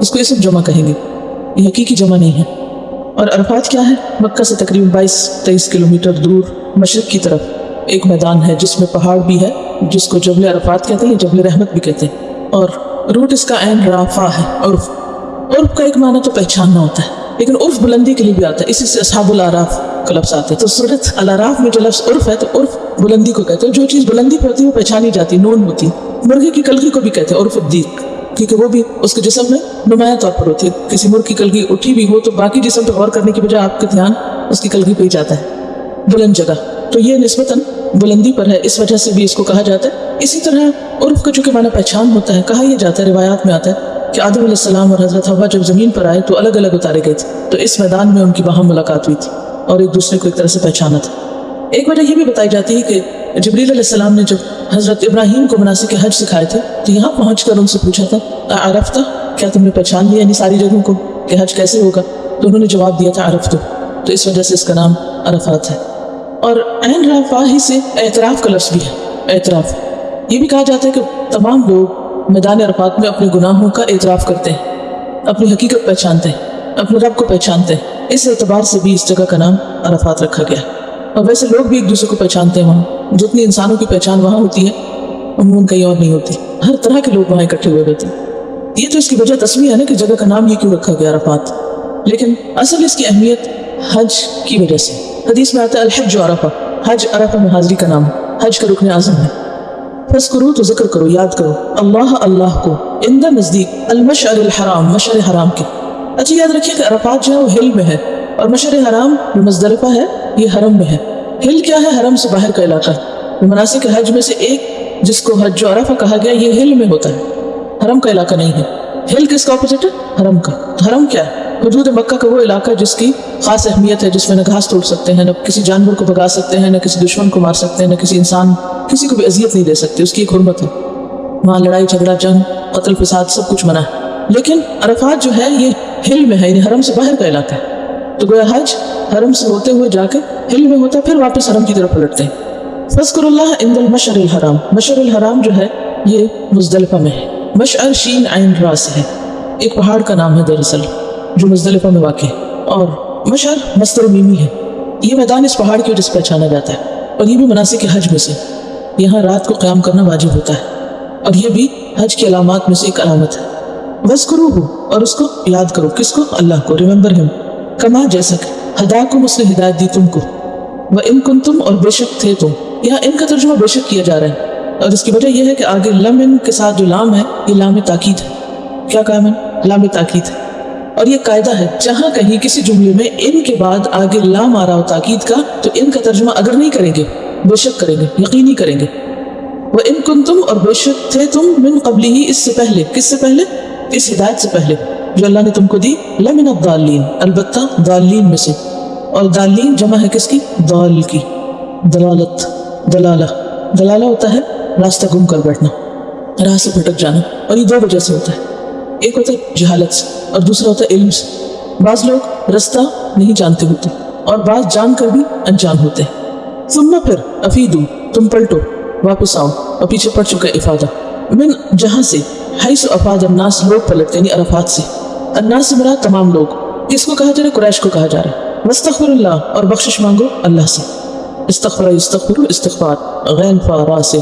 اس کو اسم جمع کہیں گے، یہ حقیقی جمع نہیں ہے۔ اور عرفات کیا ہے؟ مکہ سے تقریباً 22-23 کلومیٹر دور مشرق کی طرف ایک میدان ہے جس میں پہاڑ بھی ہے، جس کو جبل عرفات کہتے ہیں، جبل رحمت بھی کہتے ہیں، اور روٹ اس کا عین رافع ہے۔ عرف کا ایک معنی تو پہچاننا ہوتا ہے، لیکن عرف بلندی کے لیے بھی آتا ہے، اسی سے اصحاب الاعراف کا لفظ آتا ہے۔ تو سورۃ الاعراف میں جو لفظ عرف ہے، تو عرف بلندی کو کہتے ہیں، جو چیز بلندی پہ ہوتی ہے وہ پہچانی جاتی ہے، نون ہوتی ہے۔ مرغے کی کلگی کو بھی کہتے ہیں عرف الدیق، کیونکہ وہ بھی اس کے جسم میں نمایاں طور پر ہوتی ہے۔ کسی مرغ کی کلگی اٹھی بھی ہو تو باقی جسم پہ غور کرنے کی بجائے آپ کا دھیان اس کی کلگی پہ ہی جاتا ہے، بلند جگہ، تو یہ نسبتاً بلندی پر ہے، اس وجہ سے بھی اس کو کہا جاتا ہے۔ اسی طرح عرف کا چونکہ معنی پہچان ہوتا ہے، کہا یہ جاتا ہے، روایات میں آتا ہے کہ آدم علیہ السلام اور حضرت حوا جب زمین پر آئے تو الگ الگ اتارے گئے تھے، تو اس میدان میں ان کی باہم ملاقات ہوئی تھی اور ایک دوسرے کو ایک طرح سے پہچانا تھا۔ ایک وجہ یہ بھی بتائی جاتی ہے کہ جبریل علیہ السلام نے جب حضرت ابراہیم کو مناسک حج سکھائے تھے تو یہاں پہنچ کر ان سے پوچھا تھا عرفت، کیا تم نے پہچان لیا یعنی ساری جگہوں کو کہ حج کیسے ہوگا؟ تو انہوں نے جواب دیا تھا عرفت، تو اس وجہ سے اس کا نام عرفات ہے۔ اور عین رافع ہی سے اعتراف کا لفظ بھی ہے، اعتراف۔ یہ بھی کہا جاتا ہے کہ تمام لوگ میدان عرفات میں اپنے گناہوں کا اعتراف کرتے ہیں، اپنی حقیقت پہچانتے ہیں، اپنے رب کو پہچانتے ہیں، اس اعتبار سے بھی اس جگہ کا نام عرفات رکھا گیا۔ اور ویسے لوگ بھی ایک دوسرے کو پہچانتے ہیں، وہاں جتنی انسانوں کی پہچان وہاں ہوتی ہے عموماً کہیں اور نہیں ہوتی، ہر طرح کے لوگ وہاں اکٹھے ہوئے ہوتے ہیں۔ یہ تو اس کی وجہ تسمیہ ہے نا کہ جگہ کا نام یہ کیوں رکھا گیا عرفات، لیکن اصل اس کی اہمیت حج کی وجہ سے۔ حدیث میں آتا ہے الحج عرفہ، حج عرفہ میں حاضری کا نام ہے، حج کا رکن اعظم ہے۔ فذکروا تو ذکر کرو، یاد کرو، اللہ کو، عند نزدیک، المشعر الحرام، مشعر حرام کے۔ اچھا یاد رکھیے کہ عرفات جو ہے وہ ہل میں ہے، اور مشعر حرام جو مزدلفہ ہے یہ حرم میں ہے۔ ہل کیا ہے؟ حرم سے باہر کا علاقہ ہے۔ مناسک حج میں سے ایک جس کو حج عرفہ کہا گیا یہ ہل میں ہوتا ہے، حرم کا علاقہ نہیں ہے۔ ہل کس کا اپوزٹ ہے؟ حرم کا۔ تو حرم کیا ہے؟ حدود مکہ کا وہ علاقہ جس کی خاص اہمیت ہے، جس میں نہ گھاس توڑ سکتے ہیں، نہ کسی جانور کو بھگا سکتے ہیں، نہ کسی دشمن کو مار سکتے ہیں، نہ کسی انسان کسی کو بھی اذیت نہیں دے سکتے، اس کی ایک حرمت ہے۔ وہاں لڑائی جھگڑا، جنگ، قتل فساد سب کچھ منع ہے۔ لیکن عرفات جو ہے یہ ہل میں ہے، یعنی حرم سے باہر کا علاقہ ہے، تو گویا حج حرم سے ہوتے ہوئے جا کے ہل میں ہوتا ہے، پھر واپس حرم کی طرف پلٹتے ہیں۔ فاذکروا اللہ عند المشعر الحرام، مشعر الحرام جو ہے یہ مزدلفہ میں ہے۔ مشعر شین عین را سے ہے، ایک پہاڑ کا نام ہے دراصل جو مزدلفہ میں واقع ہے، اور مشعر مصدر میمی ہے۔ یہ میدان اس پہاڑ کی وجہ سے پہچانا جاتا ہے، اور یہ بھی مناسک حج میں سے، یہاں رات کو قیام کرنا واجب ہوتا ہے، اور یہ بھی حج کی علامات میں سے ایک علامت ہے۔ وَاذْكُرُوهُ، اور اس کو یاد کرو، کس کو؟ اللہ کو، ریممبر ہم، کما جیسا کہ ہداکم، اس نے ہدایت دی تم کو، وَإِن كُنتُم، اور بے شک تھے تم۔ یہاں ان کا ترجمہ بے شک کیا جا رہا ہے، اور اس کی وجہ یہ ہے کہ آگے لم ان کے ساتھ جو لام ہے یہ لام تاکید ہے۔ کیا کہا میں؟ لام تاکید ہے، اور یہ قاعدہ ہے جہاں کہیں کسی جملے میں ان کے بعد آگے لام آ رہا ہو تاکید کا، تو ان کا ترجمہ اگر نہیں کریں گے بے شک کریں گے، یقینی کریں گے۔ وَإِن كُنتُم، اور بے شک تھے تم، من قبلہ، اس سے پہلے، کس سے پہلے؟ اس ہدایت سے پہلے جو اللہ نے تم کو دی، لمن الضالین، البتہ ضالین میں سے، اور ضالین جمع ہے کس کی؟ ضال کی، دلالت، دلالہ ہوتا ہے راستہ گم کر بیٹھنا، راہ سے بھٹک جانا، اور یہ دو وجہ سے ہوتا ہے، ایک ہوتا ہے جہالت سے اور دوسرا ہوتا ہے علم سے۔ بعض لوگ رستہ نہیں جانتے ہوتے اور بعض جان کر بھی انجان ہوتے ہیں۔ ثم، پھر، افیدو، تم پلٹو، واپس آؤ، اور پیچھے پڑ چکا افادہ، من، جہاں سے، حیث افاد الناس، لوگ پلٹتے یعنی عرفات سے۔ الناس سے مراد تمام لوگ، کس کو کہا جا رہا ہے؟ قریش کو کہا جا رہا ہے۔ واستغفر اللہ، اور بخشش مانگو اللہ سے۔ استغفر، یستغفر، استغفار، غین فا را سے،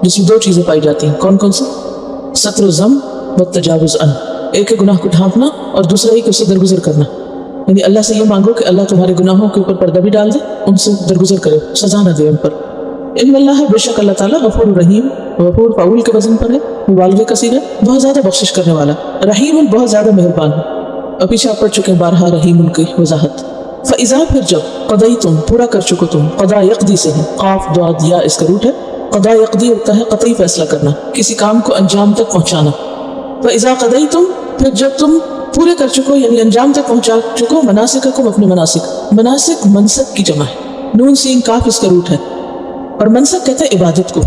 جس میں دو چیزیں پائی جاتی ہیں، کون کون سی؟ ستر الذنب والتجاوز عن، ایک ہے گناہ کو ڈھانپنا اور دوسرا ہی کہ اسے درگزر کرنا، یعنی اللہ سے یہ مانگو کہ اللہ تمہارے گناہوں کے اوپر پردہ بھی ڈال دے، ان سے درگزر کرے، سزا نہ دے ان پر۔ ان اللہ، بے شک اللہ تعالیٰ، غفور الرحیم، غفور فاعول کے وزن پر ہے، مبالغے کا صیغہ، بہت زیادہ بخشش کرنے والا، رحیم، بہت زیادہ مہربان ہے، اور پیچھے آپ پڑھ چکے ہیں بارہا رحیم ان کی وضاحت۔ فَإِذَا، پھر جب، قضیتم، پورا کر چکو تم، قضا یقضی سے ہے، قاف ضاد یا اس کا روٹ ہے، قضا یقضی ہوتا ہے قطعی فیصلہ کرنا، کسی کام کو انجام تک پہنچانا۔ فَإِذَا قضیتم، پھر جب تم پورے کر چکو یعنی انجام تک پہنچا چکو، مناسککم، اپنے مناسک منسک کی جمع ہے، نون سین کاف اس کا روٹ ہے، اور منسک کہتے ہیں عبادت کو۔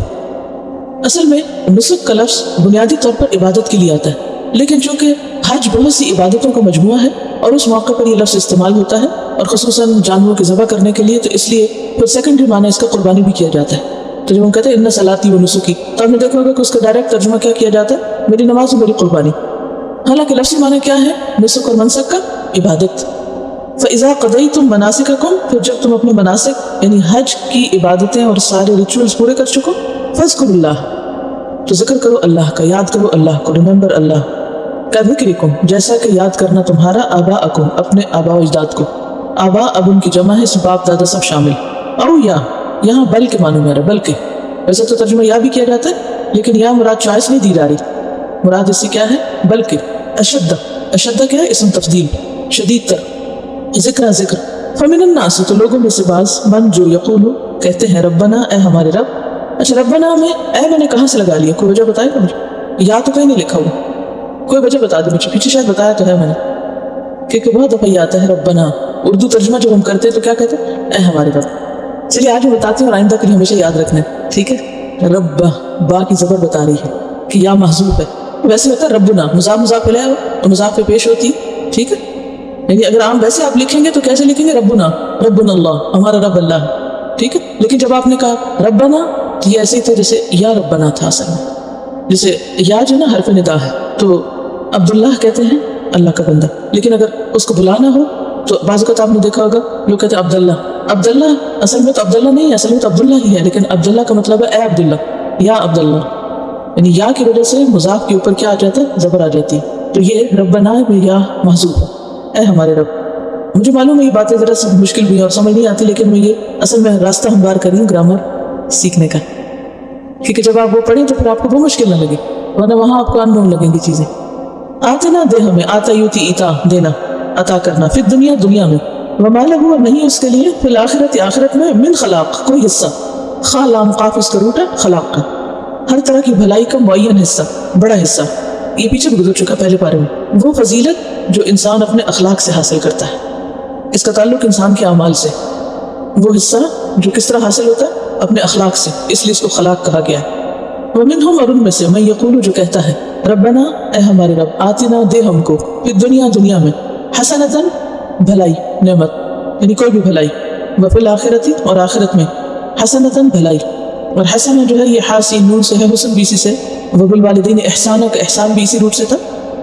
اصل میں نسک کا لفظ بنیادی طور پر عبادت کے لیے آتا ہے، لیکن چونکہ حج بہت سی عبادتوں کا مجموعہ ہے اور اس موقع پر یہ لفظ استعمال ہوتا ہے، اور خصوصاً جانوروں کے ذبح کرنے کے لیے، تو اس لیے پھر سیکنڈری معنی اس کا قربانی بھی کیا جاتا ہے۔ تو جب ہم کہتے ہیں ان صلاتی و نسکی، تو آپ نے دیکھا ہوگا کہ اس کا ڈائریکٹ ترجمہ کیا کیا جاتا ہے؟ میری نماز و میری قربانی۔ حالانکہ لفظی معنی کیا ہے نسک اور منسک کا؟ عبادت. فَإِذَا قَضَيْتُم مَنَاسِكَكُم پھر جب تم اپنے مناسک یعنی حج کی عبادتیں اور سارے ریچولز پورے کر چکو فَاذْكُرُوا اللَّهَ تو ذکر کرو اللہ کا، یاد کرو اللہ کو، ریممبر اللہ. کَذِکْرِکُم جیسا کہ یاد کرنا تمہارا آباءکم اپنے آباء و اجداد کو. آباء اب ان کی جمع ہے، باپ دادا سب شامل. او یا یہاں بل کے معنی میں رہا، بلکہ ویسے تو ترجمہ یا بھی کیا جاتا ہے لیکن یا مراد چوائس نہیں دی جا رہی، مراد اس سے کیا ہے بلکہ. اشد اشد کیا ہے؟ اسم تفضیل، شدید تر. ذکر فمن الناس تو لوگوں میں سے بعض من جو یقولو کہتے ہیں ربنا اے ہمارے رب. اچھا ربنا میں نے کہاں سے لگا لیا؟ کوئی وجہ بتائے گا مجھے؟ یا تو کہیں نہیں لکھا ہوا، کوئی وجہ بتا دے مجھے. پیچھے شاید بتایا تو ہے میں نے، کیونکہ بہت دفعہ یہ آتا ہے ربنا. اردو ترجمہ جب ہم کرتے ہیں تو کیا کہتے ہیں؟ اے ہمارے رب. چلیے آج میں بتاتی ہوں اور آئندہ کے لیے ہمیشہ یاد رکھنا ہے، ٹھیک ہے؟ رب با کی زبر بتا رہی ہے کہ یا محذوف ہے. ویسے ہوتا ہے ربنا مضاف مضاف پہ ہو تو مضاف پہ پیش ہوتی، ٹھیک ہے؟ یعنی اگر عام ویسے آپ لکھیں گے تو کیسے لکھیں گے؟ ربنا اللہ، ہمارا رب اللہ، ٹھیک ہے؟ لیکن جب آپ نے کہا ربنا تو یہ ایسے ہی تھا جیسے یا ربنا تھا اصل میں. جیسے یا جو نا حرف ندا ہے تو عبداللہ کہتے ہیں اللہ کا بندہ، لیکن اگر اس کو بلانا ہو تو بعض اوقات آپ نے دیکھا ہوگا لوگ کہتے ہیں عبداللہ اصل میں تو عبداللہ نہیں ہے، اصل میں تو عبداللہ ہی ہے، لیکن عبداللہ کا مطلب ہے اے عبداللہ یا عبداللہ. یعنی یا کی وجہ سے مضاف کے اوپر کیا آ جاتا ہے؟ زبر آ جاتی ہے. تو یہ ربنا میں یا محذوف ہے، اے ہمارے رب. مجھے معلوم ہے یہ باتیں ذرا سی مشکل بھی ہیں اور سمجھ نہیں آتی، لیکن میں یہ اصل میں راستہ ہموار کر رہی ہوں گرامر سیکھنے کا، کیونکہ جب آپ وہ پڑھیں تو پھر آپ کو وہ مشکل نہ لگے، ورنہ وہاں آپ کو اننون لگیں گی چیزیں. آتے نہ دے ہمیں، آتا یوتی ایتا دینا، عطا کرنا، پھر دنیا میں، وما لہو نہیں اس کے لیے، پھر آخرت میں من خلاق کوئی حصہ، خا لام قاف اس کا روٹ ہے خلاق کا، ہر طرح کی بھلائی کا معین حصہ، بڑا حصہ. یہ پیچھے بھی گزر چکا پہلے پارے میں. وہ فضیلت جو انسان اپنے اخلاق سے حاصل کرتا ہے، اس کا تعلق انسان کے اعمال سے. وہ حصہ جو کس طرح حاصل ہوتا ہے؟ اپنے اخلاق سے، اس لیے اس کو خلاق کہا گیا ہے. ومنہم اور ان میں سے من یقول جو کہتا ہے ربنا اے ہمارے رب آتنا دے ہم کو پھر دنیا میں حسنتاً بھلائی، نعمت یعنی کوئی بھی بھلائی، وفی الآخرتی اور آخرت میں حسنتاً بھلائی. اور حسنہ جو ہے یہ حاسی نون سے ہے، حسن بھی اسی سے، وبالوالدین احسانہ کا احسان بھی اسی روٹ سے تھا.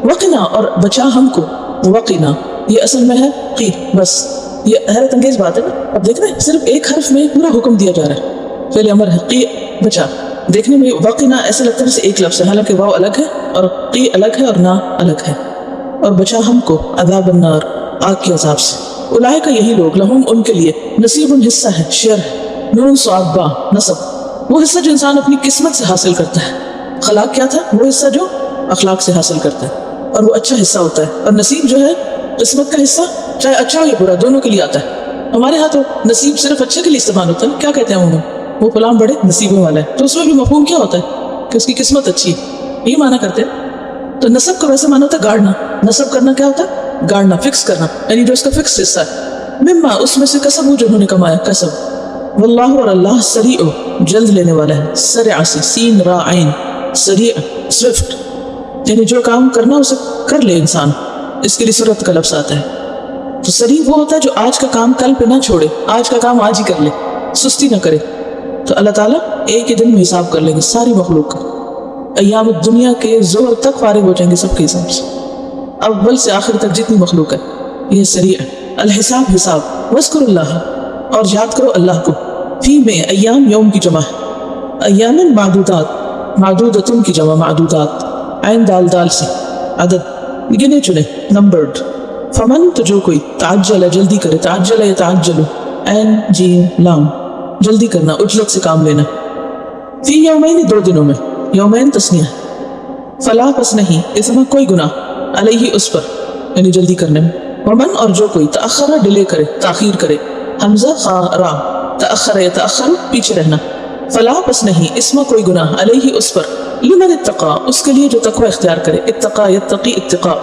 وقنا اور بچا ہم کو، وقنا یہ اصل میں ہے قی. بس یہ حیرت انگیز بات ہے نا. اب دیکھ رہے ہیں صرف ایک حرف میں پورا حکم دیا جا رہا ہے، فعل امر ہے قی بچا. دیکھنے میں وقنا ایسا لگتا ہے جیسے ایک لفظ ہے، حالانکہ واو الگ ہے اور قی الگ ہے اور نا الگ ہے. اور بچا ہم کو عذاب النار آگ کے عذاب سے. اولئک یہی لوگ لہم ان کے لیے نصیب حصہ ہے، شیئر ہے، نون صاد با نصب، وہ حصہ جو انسان اپنی قسمت سے حاصل کرتا ہے. خلاق کیا تھا؟ وہ حصہ جو اخلاق سے حاصل کرتا ہے اور وہ اچھا حصہ ہوتا ہے. اور نصیب جو ہے قسمت کا حصہ، چاہے اچھا ہو یا برا دونوں کے لیے آتا ہے. ہمارے ہاں تو نصیب صرف اچھے کے لیے استعمال ہوتا ہے. کیا کہتے ہیں وہ فلاں بڑے نصیبوں والا ہے، تو اس میں بھی مفہوم کیا ہوتا ہے کہ اس کی قسمت اچھی ہے، یہ معنی کرتے ہیں. تو نصب کا ویسے معنی ہوتا ہے گاڑنا. نصب کرنا کیا ہوتا ہے؟ گاڑنا، فکس کرنا، یعنی جو اس کا فکس حصہ ہے. مما اس میں سے کسب جو انہوں نے کمایا، کسب. واللہ اور اللہ سریع جلد لینے والا ہے، سرع سے سین را عین، سریع سوفٹ، یعنی جو کام کرنا اسے کر لے انسان، اس کے لیے سرعت کا لفظ آتا ہے. تو سریع وہ ہوتا ہے جو آج کا کام کل پہ نہ چھوڑے، آج کا کام آج ہی کر لے، سستی نہ کرے. تو اللہ تعالیٰ ایک ہی دن میں حساب کر لیں گے ساری مخلوق کا. ایام دنیا کے زور تک فارغ ہو جائیں گے سب کے حساب سے، اول سے آخر تک جتنی مخلوق ہے. یہ سریع الحساب حساب. واذکر اللہ اور یاد کرو اللہ کو. فی میں ایام یوم کی جمع ہے، ایام معدودات، معدودتن کی جمع معدودات، عین دال دال سے عدد، گنے چنے نمبرڈ. فمن تو جو کوئی تعجل جلدی کرے، تعجل یتعجل، عین جیم لام جلدی کرنا، اجلت سے کام لینا. فی یومین دو دنوں میں، یومین تسنیہ، فلا پس نہیں، اسما کوئی گناہ، علیہ اس پر یعنی جلدی کرنے میں. ومن اور جو کوئی تأخر ڈیلے کرے، تاخیر کرے، حمزہ خا را، تأخر یتأخر پیچھے رہنا، فلا پس نہیں، اسما کوئی گناہ، علیہ اس پر، لمن اتقا اس کے لیے جو تقوی اختیار کرے، اتقا یتقی اتقاء.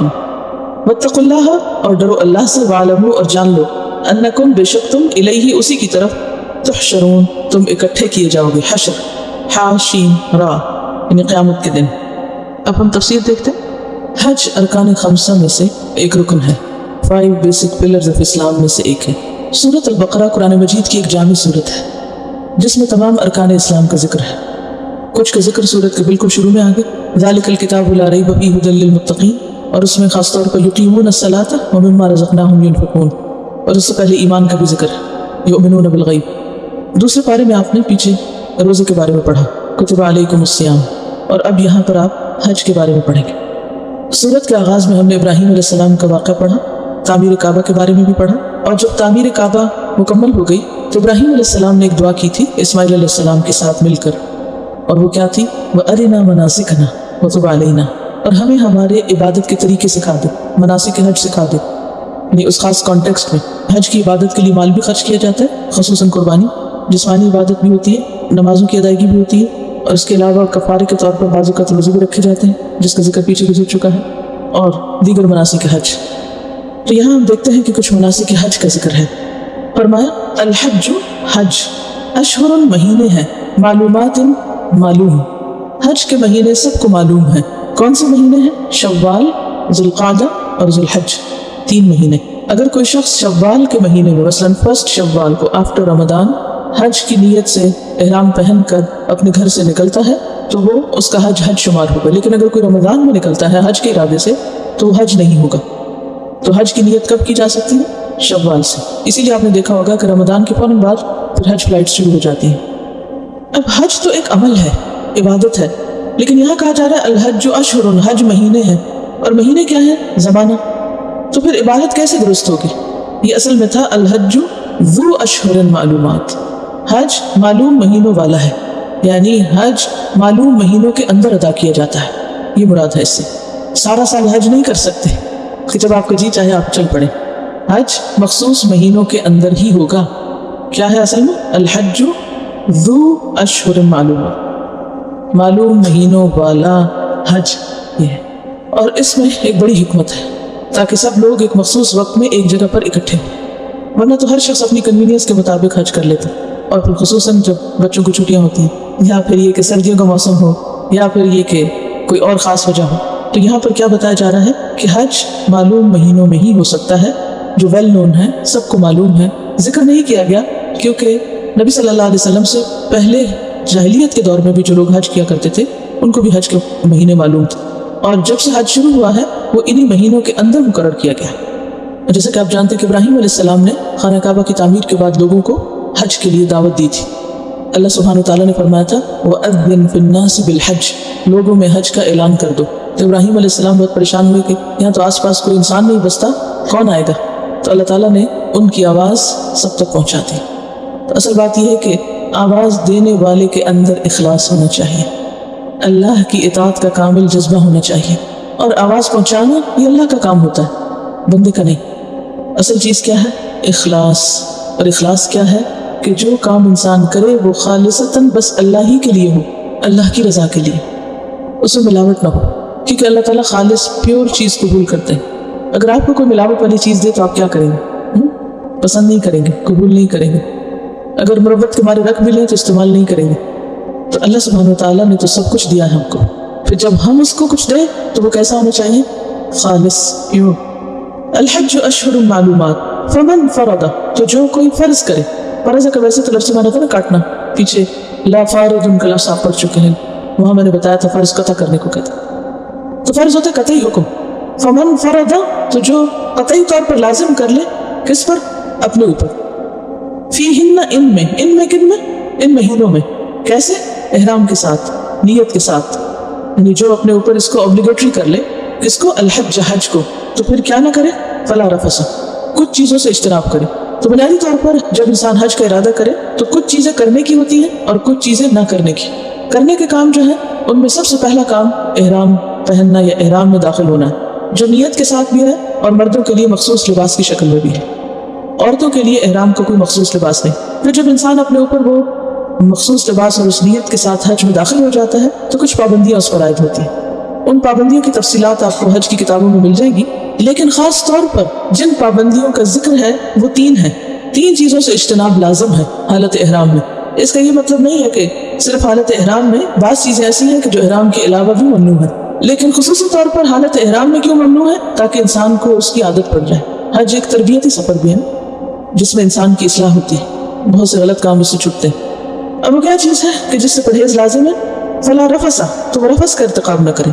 واتقوا اللہ اور ڈرو اللہ سے، وعلموا اور جان لو، انکم بے شک تم، الیہ اسی کی طرف، تحشرون تم اکٹھے کیے جاؤ گے. حشر حا شین را یعنی قیامت کے دن. اب ہم تفسیر دیکھتے ہیں. حج ارکان خمسہ میں سے ایک رکن ہے، 5 بیسک پلرز آف اسلام میں سے ایک ہے. سورۃ البقرہ قرآن مجید کی ایک جامع سورت ہے جس میں تمام ارکان اسلام کا ذکر ہے. کچھ کا ذکر سورت کے بالکل شروع میں آگے، ذالک الکتاب لا ریب فیہ ھدی للمتقین، اور اس میں خاص طور پر یقیمون الصلاۃ و مما رزقناہم ینفقون، اور اس سے پہلے ایمان کا بھی ذکر ہے، یؤمنون بالغیب۔ دوسرے پارے میں آپ نے پیچھے روزے کے بارے میں پڑھا، کتب علیکم الصیام، اور اب یہاں پر آپ حج کے بارے میں پڑھیں گے۔ سورت کے آغاز میں ہم نے ابراہیم علیہ السلام کا واقعہ پڑھا، تعمیر کعبہ کے بارے میں بھی پڑھا، اور جب تعمیر کعبہ مکمل ہو گئی تو ابراہیم علیہ السلام نے ایک دعا کی تھی اسماعیل علیہ السلام کے ساتھ مل کر، اور وہ کیا تھی؟ وَأَرِنَا مَنَاسِكَنَا وَتُبْ عَلَيْنَا، اور ہمیں ہمارے عبادت کے طریقے سکھا دے، مناسک حج سکھا دے۔ یعنی اس خاص کانٹیکسٹ میں حج کی عبادت کے لیے مال بھی خرچ کیا جاتا ہے، خصوصاً قربانی، جسمانی عبادت بھی ہوتی ہے، نمازوں کی ادائیگی بھی ہوتی ہے، اور اس کے علاوہ کفارے کے طور پر بعض اوقات روزے بھی رکھے جاتے ہیں جس کا ذکر پیچھے گزر چکا ہے، اور دیگر مناسک حج۔ تو یہاں ہم دیکھتے ہیں کہ کچھ مناسک حج کا ذکر ہے۔ فرمایا الحج حج اشہر مہینے ہیں، معلومات معلوم، حج کے مہینے سب کو معلوم ہیں۔ کون سے مہینے ہیں؟ شوال، ذوالقعدہ اور ذوالحج، 3 مہینے۔ اگر کوئی شخص شوال کے مہینے میں مثلاً 1 شوال کو آفٹر رمضان حج کی نیت سے احرام پہن کر اپنے گھر سے نکلتا ہے تو وہ اس کا حج شمار ہوگا، لیکن اگر کوئی رمضان میں نکلتا ہے حج کے ارادے سے تو وہ حج نہیں ہوگا۔ تو حج کی نیت کب کی جا سکتی ہے؟ شوال سے۔ اسی لیے آپ نے دیکھا ہوگا کہ رمضان کے فوراً بعد پھر حج فلائٹ شروع ہو جاتی ہیں۔ اب حج تو ایک عمل ہے، عبادت ہے، لیکن یہاں کہا جا رہا ہے الحج اشہر، حج مہینے ہیں، اور مہینے کیا ہے؟ زمانہ۔ تو پھر عبادت کیسے درست ہوگی؟ یہ اصل میں تھا الحج ذو اشہر معلومات، حج معلوم مہینوں والا ہے، یعنی حج معلوم مہینوں کے اندر ادا کیا جاتا ہے، یہ مراد ہے اس سے۔ سارا سال حج نہیں کر سکتے کہ جب آپ کا جی چاہے آپ چل پڑیں، حج مخصوص مہینوں کے اندر ہی ہوگا۔ کیا ہے اصل میں؟ الحج ذو اشہر معلومات، معلوم مہینوں والا حج یہ ہے۔ اور اس میں ایک بڑی حکمت ہے تاکہ سب لوگ ایک مخصوص وقت میں ایک جگہ پر اکٹھے ہوں، ورنہ تو ہر شخص اپنی کنوینئنس کے مطابق حج کر لیتا، اور پھر خصوصاً جب بچوں کو چھٹیاں ہوتی ہیں، یا پھر یہ کہ سردیوں کا موسم ہو، یا پھر یہ کہ کوئی اور خاص وجہ ہو، تو یہاں پر کیا بتایا جا رہا ہے کہ حج معلوم مہینوں میں ہی ہو سکتا ہے، جو ویل نون ہے، سب کو معلوم ہے۔ ذکر نہیں کیا گیا کیونکہ نبی صلی اللہ علیہ وسلم سے پہلے جاہلیت کے دور میں بھی جو لوگ حج کیا کرتے تھے ان کو بھی حج کے مہینے معلوم تھے، اور جب سے حج شروع ہوا ہے وہ انہی مہینوں کے اندر مقرر کیا گیا۔ جیسا کہ آپ جانتے ہیں کہ ابراہیم علیہ السلام نے خانہ کعبہ کی تعمیر کے بعد لوگوں کو حج کے لیے دعوت دی تھی۔ اللہ سبحانہ وتعالیٰ نے فرمایا تھا وَأَذِّن فِي النَّاسِ بِالْحَجِّ، لوگوں میں حج کا اعلان کر دو۔ تو ابراہیم علیہ السلام بہت پریشان ہوئے کہ یہاں تو آس پاس کوئی انسان نہیں بستا، کون آئے گا؟ تو اللہ تعالیٰ نے ان کی آواز سب تک پہنچا دی۔ تو اصل بات یہ ہے کہ آواز دینے والے کے اندر اخلاص ہونا چاہیے، اللہ کی اطاعت کا کامل جذبہ ہونا چاہیے، اور آواز پہنچانا یہ اللہ کا کام ہوتا ہے، بندے کا نہیں۔ اصل چیز کیا ہے؟ اخلاص۔ اور اخلاص کیا ہے؟ کہ جو کام انسان کرے وہ خالصتاً بس اللہ ہی کے لیے ہو، اللہ کی رضا کے لیے، اس میں ملاوٹ نہ ہو، کیونکہ اللہ تعالیٰ خالص پیور چیز قبول کرتے ہیں۔ اگر آپ کو کوئی ملاوٹ والی چیز دے تو آپ کیا کریں گے؟ پسند نہیں کریں گے، قبول نہیں کریں گے۔ اگر مربت کے مارے رکھ بھی لیں تو استعمال نہیں کریں گے۔ تو اللہ سبحانہ وتعالیٰ نے تو سب کچھ دیا ہے ہم کو، پھر جب ہم اس کو کچھ دیں تو وہ کیسا ہونا چاہیے؟ خالص، پیور۔ الحج اشہر معلومات فمن فرض، تو جو کوئی فرض کرے، فرض کا ویسے تو لفظ مانا تھا نا کاٹنا، پیچھے لا فارض کا لفظ آپ پڑھ چکے ہیں، وہاں میں نے بتایا تھا فرض قطع کرنے کو کہتا، تو فرض ہوتا ہے قطعی حکم۔ فمن فرض، تو جو قطعی طور پر لازم کر لے، کس پر؟ اپنے اوپر، فیہن، ان میں، ان میں کن میں؟ ان مہینوں میں۔ کیسے؟ احرام کے ساتھ، نیت کے ساتھ، یعنی جو اپنے اوپر اس کو اوبلیگیٹری کر لے، اس کو الحج، حج کو، تو پھر کیا نہ کرے؟ فلا رفث، کچھ چیزوں سے اجتناب کرے۔ تو بنیادی طور پر جب انسان حج کا ارادہ کرے تو کچھ چیزیں کرنے کی ہوتی ہیں اور کچھ چیزیں نہ کرنے کی۔ کرنے کے کام جو ہیں ان میں سب سے پہلا کام احرام پہننا یا احرام میں داخل ہونا ہے، جو نیت کے ساتھ بھی ہے اور مردوں کے لیے مخصوص لباس کی شکل میں بھی ہے، عورتوں کے لیے احرام کا کوئی مخصوص لباس نہیں۔ پھر جب انسان اپنے اوپر وہ مخصوص لباس اور اس نیت کے ساتھ حج میں داخل ہو جاتا ہے تو کچھ پابندیاں اس پر عائد ہوتی ہیں۔ ان پابندیوں کی تفصیلات آپ کو حج کی کتابوں میں مل جائیں گی، لیکن خاص طور پر جن پابندیوں کا ذکر ہے وہ 3 ہیں۔ 3 چیزوں سے اجتناب لازم ہے حالت احرام میں۔ اس کا یہ مطلب نہیں ہے کہ صرف حالت احرام میں بعض چیزیں ایسی ہیں کہ جو احرام کے علاوہ بھی ممنوع ہیں، لیکن خصوصی طور پر حالت احرام میں کیوں ممنوع ہے؟ تاکہ انسان کو اس کی عادت پڑ جائے۔ حج ایک تربیتی سفر بھی ہے جس میں انسان کی اصلاح ہوتی ہے، بہت سے غلط کام اس سے چھٹتے ہیں۔ اب وہ کیا چیز ہے کہ جس سے پرہیز لازم ہے؟ فلا رفث، تو وہ رفث کا ارتکاب نہ کریں،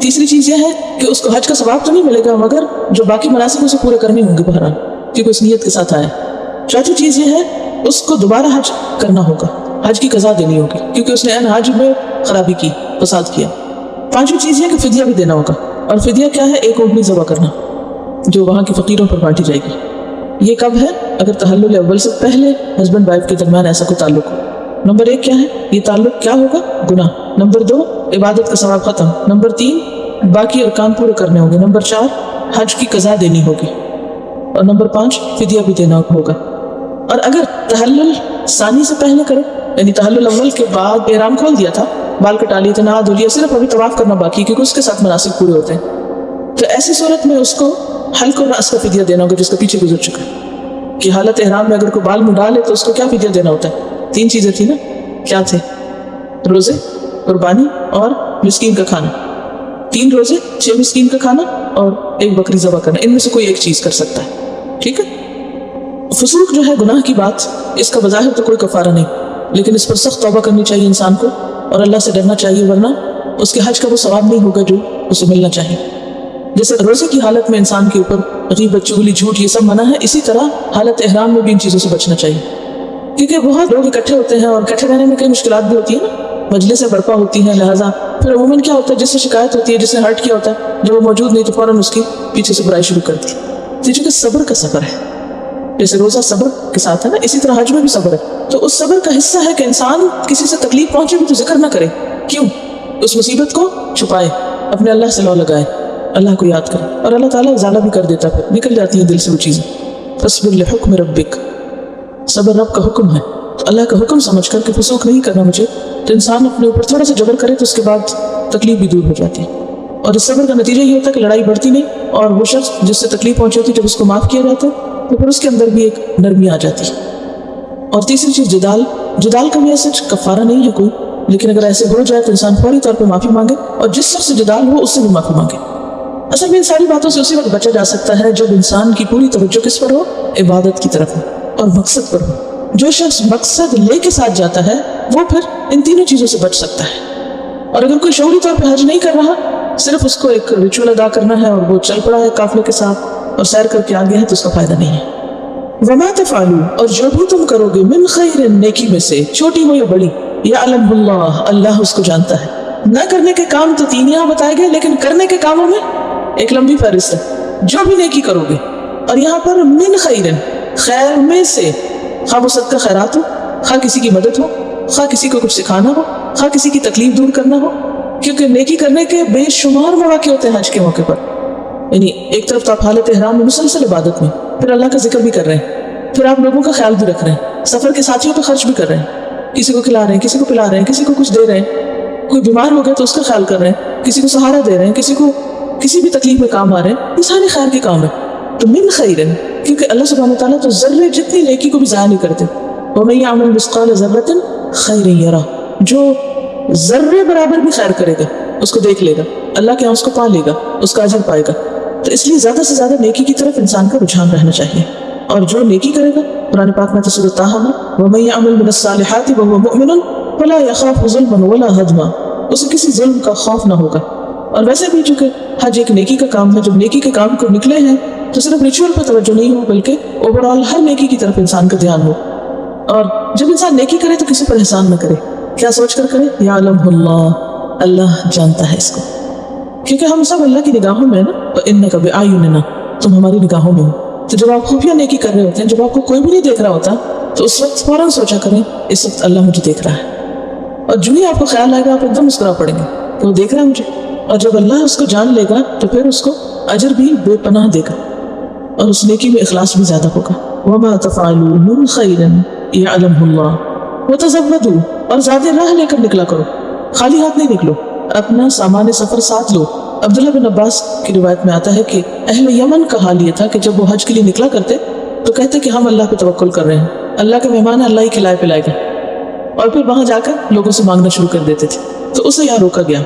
تیسری چیز یہ ہے کہ اس کو حج کا ثواب تو نہیں ملے گا مگر جو باقی مناسک اسے پورے کرنے ہوں گے بہرحال، کیونکہ اس نیت کے ساتھ آیا۔ چوتھی چیز یہ ہے اس کو دوبارہ حج کرنا ہوگا، حج کی قضا دینی ہوگی کیونکہ اس نے حج میں خرابی کی، فساد کیا۔ پانچویں چیز یہ کہ فدیہ بھی دینا ہوگا، اور فدیہ کیا ہے؟ ایک اونٹنی ذبح کرنا جو وہاں کے فقیروں پر بانٹی جائے گی۔ یہ کب ہے؟ اگر تحلل اول سے پہلے ہسبینڈ وائف کے درمیان ایسا کوئی تعلق ہو۔ نمبر 1 کیا ہے؟ یہ تعلق کیا ہوگا؟ گناہ۔ نمبر 2 عبادت کا ثواب ختم۔ نمبر 3 باقی ارکان پورے کرنے ہوں گے۔ نمبر 4 حج کی قضا دینی ہوگی، اور نمبر 5 فدیہ بھی دینا ہوگا۔ اور اگر تحلل ثانی سے پہلے کرے، یعنی تحلل اول کے بعد احرام کھول دیا تھا، بال کٹا لیے تھے، نہا دھو لیا، صرف ابھی طواف کرنا باقی کیونکہ اس کے ساتھ مناسک پورے ہوتے ہیں، تو ایسی صورت میں اس کو حلق اور رأس کا فدیہ دینا ہوگا جس کا پیچھے گزر چکا ہے کہ حالت احرام میں اگر کوئی بال منڈا لے تو اس کو کیا فدیہ دینا ہوتا ہے؟ 3 چیزیں تھی نا، کیا تھے؟ روزے، قربانی اور مسکین کا کھانا۔ 3 روزے، 6 مسکین کا کھانا اور 1 بکری ذبح کرنا، ان میں سے کوئی ایک چیز کر سکتا ہے، ٹھیک ہے؟ فسوق جو ہے گناہ کی بات، اس کا بظاہر تو کوئی کفارہ نہیں، لیکن اس پر سخت توبہ کرنی چاہیے انسان کو اور اللہ سے ڈرنا چاہیے، ورنہ اس کے حج کا وہ ثواب نہیں ہوگا جو اسے ملنا چاہیے۔ جیسے روزے کی حالت میں انسان کے اوپر غیبت، چغلی، جھوٹ یہ سب منع ہے، اسی طرح حالت احرام میں بھی ان چیزوں سے بچنا چاہیے، کیونکہ بہت لوگ اکٹھے ہوتے ہیں اور اکٹھے رہنے میں کئی مشکلات بھی ہوتی ہیں نا، مجلسیں برپا ہوتی ہیں، لہٰذا پھر عموماً کیا ہوتا ہے، جس سے شکایت ہوتی ہے، جس نے ہرٹ کیا ہوتا ہے، جب وہ موجود نہیں تو فوراً اس کی پیچھے سے برائی شروع کرتی ہے۔ تو چونکہ صبر کا سفر ہے، جیسے روزہ صبر کے ساتھ ہے نا، اسی طرح حج میں بھی صبر ہے، تو اس صبر کا حصہ ہے کہ انسان کسی سے تکلیف پہنچے بھی تو ذکر نہ کرے، کیوں؟ اس مصیبت کو چھپائے، اپنے اللہ سے لو لگائے، اللہ کو یاد کرے، اور اللہ تعالیٰ ازالہ بھی کر دیتا، پھر نکل جاتی ہیں دل سے وہ چیزیں۔ فاصبر لحکم ربک، صبر رب کا حکم ہے، تو اللہ کا حکم سمجھ کر کہ فسوق نہیں کرنا مجھے، تو انسان اپنے اوپر تھوڑا سا جبر کرے تو اس کے بعد تکلیف بھی دور ہو جاتی ہے، اور اس صبر کا نتیجہ یہ ہوتا ہے کہ لڑائی بڑھتی نہیں، اور وہ شخص جس سے تکلیف پہنچی ہوتی ہے جب اس کو معاف کیا جاتا ہے تو پھر اس کے اندر بھی ایک نرمی آ جاتی ہے۔ اور تیسری چیز جدال کا بھی ایسا کفارہ نہیں ہے کوئی، لیکن اگر ایسے ہو جائے تو انسان فوری طور پہ معافی مانگے، اور جس شخص سے جدال ہو اس سے بھی معافی مانگے۔ اصل میں ان ساری باتوں سے اسی وقت بچا جا سکتا ہے جب انسان کی پوری توجہ کس پر ہو؟ عبادت کی طرف ہو اور مقصد پر ہو۔ جو شخص مقصد لے کے ساتھ جاتا ہے وہ پھر ان تینوں چیزوں سے بچ سکتا ہے۔ اور اگر کوئی شعوری طور پہ حج نہیں کر رہا، صرف اس کو ایک ریچول ادا کرنا ہے اور وہ چل پڑا ہے قافلے کے ساتھ اور سیر کر کے آگے ہے، تو اس کا فائدہ نہیں ہے۔ وما تفعلوا، اور جو بھی تم کرو گے، من خیر، نیکی میں سے، چھوٹی ہو یا بڑی، یعلمہ اللہ، اللہ اس کو جانتا ہے۔ نہ کرنے کے کام تو 3 یہاں بتائے گئے، لیکن کرنے کے کاموں میں ایک لمبی فہرست ہے۔ جو بھی نیکی کرو گے، اور یہاں پر من خیر، خیر میں سے، خواہ وہ صدقہ خیرات ہو، خواہ کسی کی مدد ہو، خواہ کسی کو کچھ سکھانا ہو، خواہ کسی کی تکلیف دور کرنا ہو، کیونکہ نیکی کرنے کے بے شمار مواقع ہوتے ہیں حج کے موقع پر۔ یعنی ایک طرف تو آپ حالت احرام میں مسلسل عبادت میں، پھر اللہ کا ذکر بھی کر رہے ہیں، پھر آپ لوگوں کا خیال بھی رکھ رہے ہیں، سفر کے ساتھیوں پہ خرچ بھی کر رہے ہیں، کسی کو کھلا رہے ہیں، کسی کو پلا رہے ہیں، کسی کو کچھ دے رہے ہیں، کوئی بیمار ہو گیا تو اس کا خیال کر رہے ہیں، کسی کو سہارا دے رہے ہیں، کسی کو کسی بھی تکلیف میں کام آ رہے ہیں، یہ سارے خیر کے کام ہیں۔ تو من خیر، کیونکہ اللہ سبحانہ وتعالیٰ تو ذرے جتنی نیکی کو بھی ضائع نہیں کرتے۔ وَمَن يَعْمَلْ مِثْقَالَ ذَرَّةٍ خَيْرًا يَرَهُ، جو ذرے برابر بھی خیر کرے گا اس کو دیکھ لے گا، اللہ کے یہاں اس کو پا لے گا، اس کا اجر پائے گا۔ تو اس لیے زیادہ سے زیادہ نیکی کی طرف انسان کا رجحان رہنا چاہیے، اور جو نیکی کرے گا، قرآن پاک میں سورۃ طٰہٰ میں وَمَن يَعْمَلْ مِنَ الصَّالِحَاتِ وَهُوَ مُؤْمِنٌ فَلَا يَخَافُ ظُلْمًا وَلَا هَضْمًا، اسے کسی ظلم کا خوف نہ ہوگا۔ اور ویسے بھی چونکہ حج ایک نیکی کا کام ہے، جب نیکی کے کام کو نکلے ہیں تو صرف ریچول پر توجہ نہیں ہو، بلکہ اوورآل ہر نیکی کی طرف انسان کا دھیان ہو۔ اور جب انسان نیکی کرے تو کسی پر احسان نہ کرے، کیا سوچ کر کرے؟ یعلمہ اللہ، اللہ جانتا ہے اس کو، کیونکہ ہم سب اللہ کی نگاہوں میں نا، وَإِنَّكَ بِأَعْيُنِنَا، تم ہماری نگاہوں میں ہو۔ تو جب آپ خفیہ نیکی کر رہے ہوتے ہیں، جب آپ کو کوئی بھی نہیں دیکھ رہا ہوتا، تو اس وقت فوراً سوچا کریں اس وقت اللہ مجھے دیکھ رہا ہے، اور جو ہی آپ کو خیال آئے گا آپ ایک دم مسکرا پڑیں گے کہ وہ دیکھ رہا ہے مجھے، اور جب اللہ اس کو جان لے گا تو پھر اس کو اجر بھی بے پناہ دے گا، اور اس نیکی میں اخلاص بھی زیادہ ہوگا۔ وَمَا تَفْعَلُوا مِنْ خَيْرٍ يَعْلَمْهُ اللَّهُ وَتَزَوَّدُوا، اور زیادہ راہ لے کر نکلا کرو، خالی ہاتھ نہیں نکلو، اپنا سامان سفر ساتھ لو۔ عبداللہ بن عباس کی روایت میں آتا ہے کہ اہل یمن کا حال یہ تھا کہ جب وہ حج کے لیے نکلا کرتے تو کہتے کہ ہم اللہ پہ توکل کر رہے ہیں، اللہ کے مہمان اللہ ہی کھلائے پلائے گا، اور پھر وہاں جا کر لوگوں سے مانگنا شروع کر دیتے تھے۔ تو اسے یہاں روکا گیا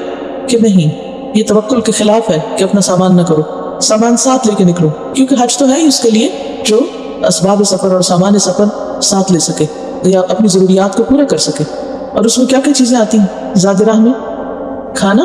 کہ نہیں، یہ توکل کے خلاف ہے کہ اپنا سامان نہ کرو، سامان ساتھ لے کے نکلو، کیونکہ حج تو ہے ہی اس کے لیے جو اسباب سفر اور سامان سفر ساتھ لے سکے یا اپنی ضروریات کو پورا کر سکے۔ اور اس میں کیا کیا چیزیں آتی ہیں؟ زاد راہ میں کھانا